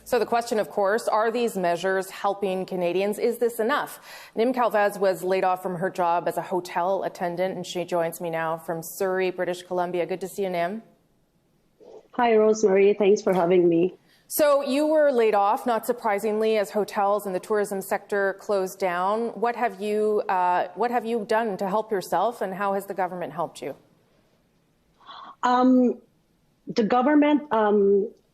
So the question, of course, are these measures helping Canadians? Is this enough? Nim Calvez was laid off from her job as a hotel attendant, and she joins me now from Surrey, British Columbia. Good to see you, Nim. Hi, Rosemary. Thanks for having me. So you were laid off, not surprisingly, as hotels and the tourism sector closed down. What have you done to help yourself, and how has the government helped you? The government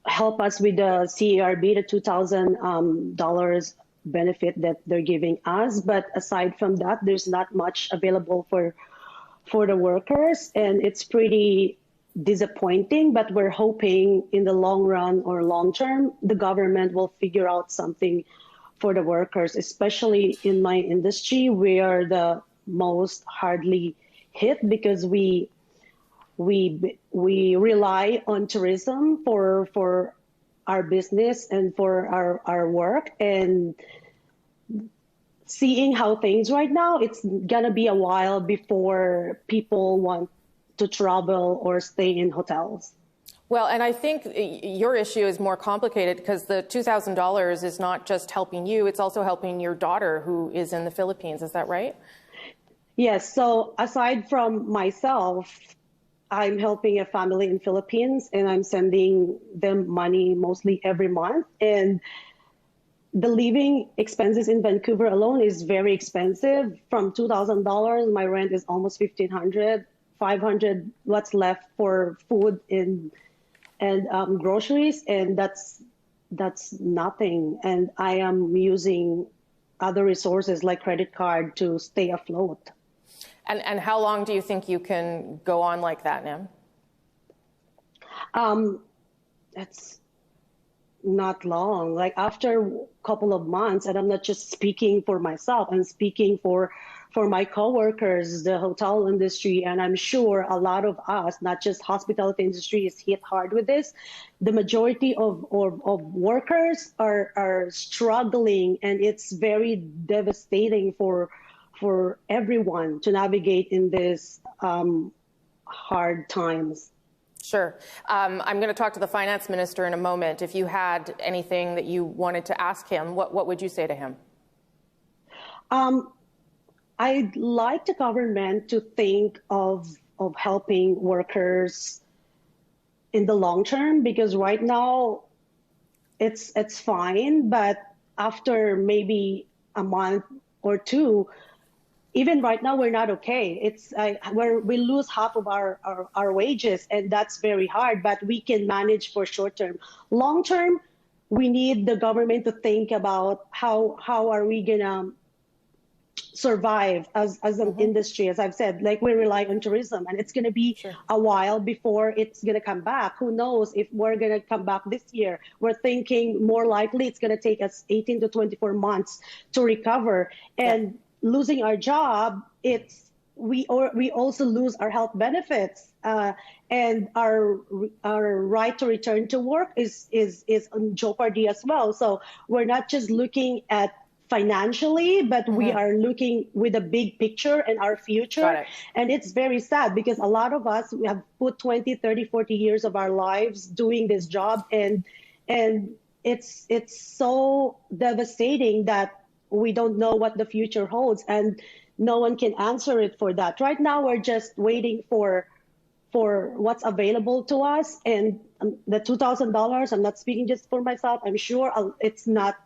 helped us with the CERB, the $2,000 benefit that they're giving us. But aside from that, there's not much available for the workers, and it's pretty disappointing. But we're hoping in the long run or long term, the government will figure out something for the workers, especially in my industry. We are the most hardly hit because we rely on tourism for our business and for our work. And seeing how things right now, it's gonna be a while before people want to travel or stay in hotels. Well, and I think your issue is more complicated because the $2,000 is not just helping you, it's also helping your daughter who is in the Philippines. Is that right? Yes. So aside from myself, I'm helping a family in Philippines, and I'm sending them money mostly every month. And the living expenses in Vancouver alone is very expensive. From $2,000, my rent is almost $1,500, $500. What's left for food and groceries, and that's nothing. And I am using other resources like credit card to stay afloat. And how long do you think you can go on like that, Nim? It's not long. Like after a couple of months, and I'm not just speaking for myself, I'm speaking for my coworkers, the hotel industry, and I'm sure a lot of us, not just hospitality industry, is hit hard with this. The majority of workers are struggling, and it's very devastating for everyone to navigate in this hard times. Sure. I'm going to talk to the finance minister in a moment. If you had anything that you wanted to ask him, what would you say to him? I'd like the government to think of helping workers in the long term, because right now it's fine, but after maybe a month or two, even right now, we're not okay. It's we lose half of our wages, and that's very hard, but we can manage for short term. Long term, we need the government to think about how are we gonna survive as an industry. As I've said, like we rely on tourism, and it's gonna be a while before it's gonna come back. Who knows if we're gonna come back this year? We're thinking more likely it's gonna take us 18 to 24 months to recover. And losing our job, we also lose our health benefits, and our right to return to work is in jeopardy as well. So we're not just looking at financially, but we are looking with a big picture and our future. And it's very sad because a lot of us, we have put 20, 30, 40 years of our lives doing this job, and it's so devastating that we don't know what the future holds, and no one can answer it for that. Right now, we're just waiting for what's available to us. And the $2,000, I'm not speaking just for myself, I'm sure it's not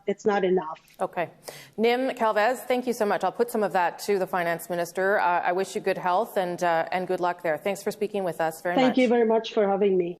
enough. Okay. Nim Calvez, thank you so much. I'll put some of that to the finance minister. I wish you good health and good luck there. Thanks for speaking with us very much. Thank you very much for having me.